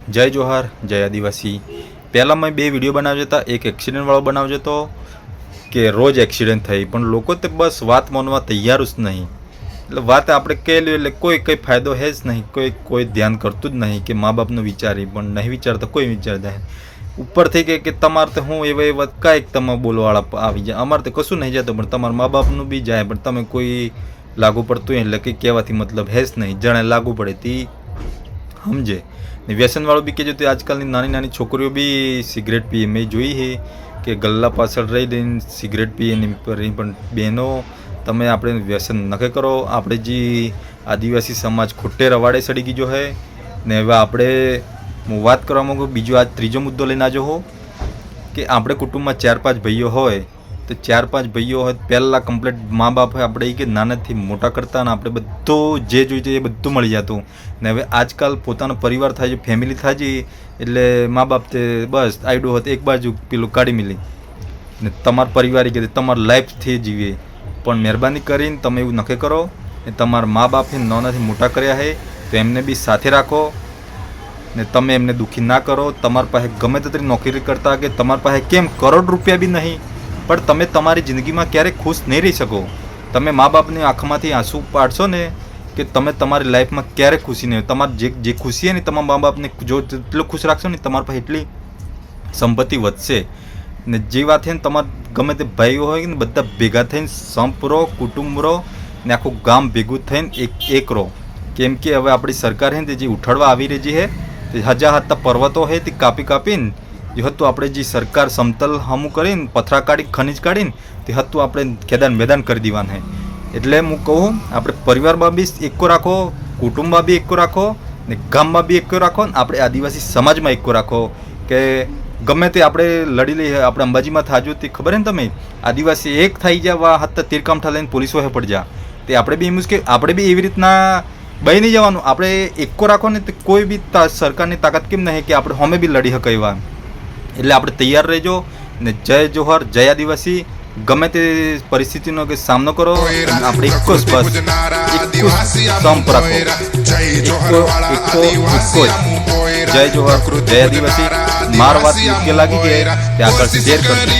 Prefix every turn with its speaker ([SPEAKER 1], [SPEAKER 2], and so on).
[SPEAKER 1] जय जोहार जय आदिवासी। पहला मैं बे विडियो बनाव्या था, एक एक्सिडेंट वाळो बनाव्यो तो कि रोज एक्सिडेंट थई, पण लोको ते बस वात मानवा तैयार ज नहीं। એટલે વાત આપણે કહેલી એટલે કોઈ કંઈ ફાયદો હે જ નહીં, કોઈ ધ્યાન કરતું જ નહીં કે મા બાપનું વિચારી, પણ નહીં વિચારતા, કોઈ વિચારતા ઉપરથી કે તમારે તો હું એવા કાંઈક તમે બોલવાળા આવી જાય, અમારે તો કશું નહીં જતું, પણ તમારા મા બાપનું બી જાય, પણ તમે કોઈ લાગુ પડતું એટલે કંઈ કહેવાથી મતલબ હે જ નહીં, જાણે લાગુ પડે તે સમજે ને। વ્યસનવાળું બી કહેજો તો આજકાલની નાની નાની છોકરીઓ બી સિગરેટ પીએ, મેં જોઈ છે કે ગલ્લા પાછળ રહી રહીને સિગરેટ પીએ ને, પણ બહેનો તમે આપણે વ્યસન નકે કરો। આપણે જે આદિવાસી સમાજ ખોટે રવાડે સડી ગયો હે ને હવે આપણે હું વાત કરવા માંગુ। બીજો આજ ત્રીજો મુદ્દો લઈને આવ્યો હો કે આપણે કુટુંબમાં 4-5 ભાઈઓ હોય તો 4-5 ભાઈઓ હોય પહેલાં કમ્પ્લીટ મા બાપ હોય આપણે કે નાનાથી મોટા કરતા ને આપણે બધું જે જોઈએ એ બધું મળી જતું ને હવે આજકાલ પોતાનો પરિવાર થાય છે, ફેમિલી થાય છે એટલે મા બાપ તે બસ આઈડો હોત એક બાજુ પેલું કાઢી મિલી ને તમારા પરિવારી કે તમારી લાઈફથી જીવે। પણ મહેરબાની કરીને તમે એવું નક્કી કરો ને તમારા મા બાપે નાનાથી મોટા કર્યા છે તો એમને બી સાથે રાખો ને તમે એમને દુઃખી ના કરો। તમારી પાસે ગમે તેટલી નોકરી કરતા કે તમારી પાસે કેમ કરોડ રૂપિયા બી નહીં પણ તમે તમારી જિંદગીમાં ક્યારેય ખુશ નહીં રહી શકો। તમે મા બાપની આંખમાંથી આંસુ પાડશો ને કે તમે તમારી લાઈફમાં ક્યારેય ખુશી નહીં, તમારી જે ખુશી છે ને તમારા મા બાપને જો જેટલો ખુશ રાખશો ને તમારી પાસે એટલી સંપત્તિ વધશે ને। જે વાત છે ને તમારે ગમે તે ભાઈઓ હોય ને બધા ભેગા થઈને સંપ રહો, કુટુંબ રહો ને આખું ગામ ભેગું થઈને એક રહો। કેમ કે હવે આપણી સરકાર છે ને તે જે ઉઠાડવા આવી રહી છે તે હજાર હતા પર્વતો છે તે કાપીને જે હતું આપણે જે સરકાર સમતલ હમું કરીને પથરા કાઢી ખનીજ કાઢીને તે હતું આપણે ખેદાન મેદાન કરી દેવાનું છે। એટલે હું કહું આપણે પરિવારમાં બી એકો રાખો, કુટુંબમાં બી એકો રાખો ને ગામમાં બી એકો રાખો ને આપણે આદિવાસી સમાજમાં એકો રાખો કે ગમે તે આપણે લડી લઈએ। આપણે અંબાજીમાં થાજો તે ખબર ને તમે આદિવાસી એક થઈ જવા હતા તીરકામઠા લઈને પોલીસો હે પડી જા તે આપણે બી મુશ્કેલ આપણે બી એવી રીતના બહી નહીં જવાનું। આપણે એકો રાખો ને તો કોઈ બી સરકારની તાકાત કેમ નહીં કે આપણે હોમે બી લડી શકે એવા। એટલે આપણે તૈયાર રહેજો ને જય જોહર જય આદિવાસી। ગમે તે પરિસ્થિતિનો કે સામનો કરો આપણે એક જ બસ સંપ રાખો, જય જોહર જય આદિવાસી। માર વાત યોગ્ય લાગી કે આગળ શેર કરજો।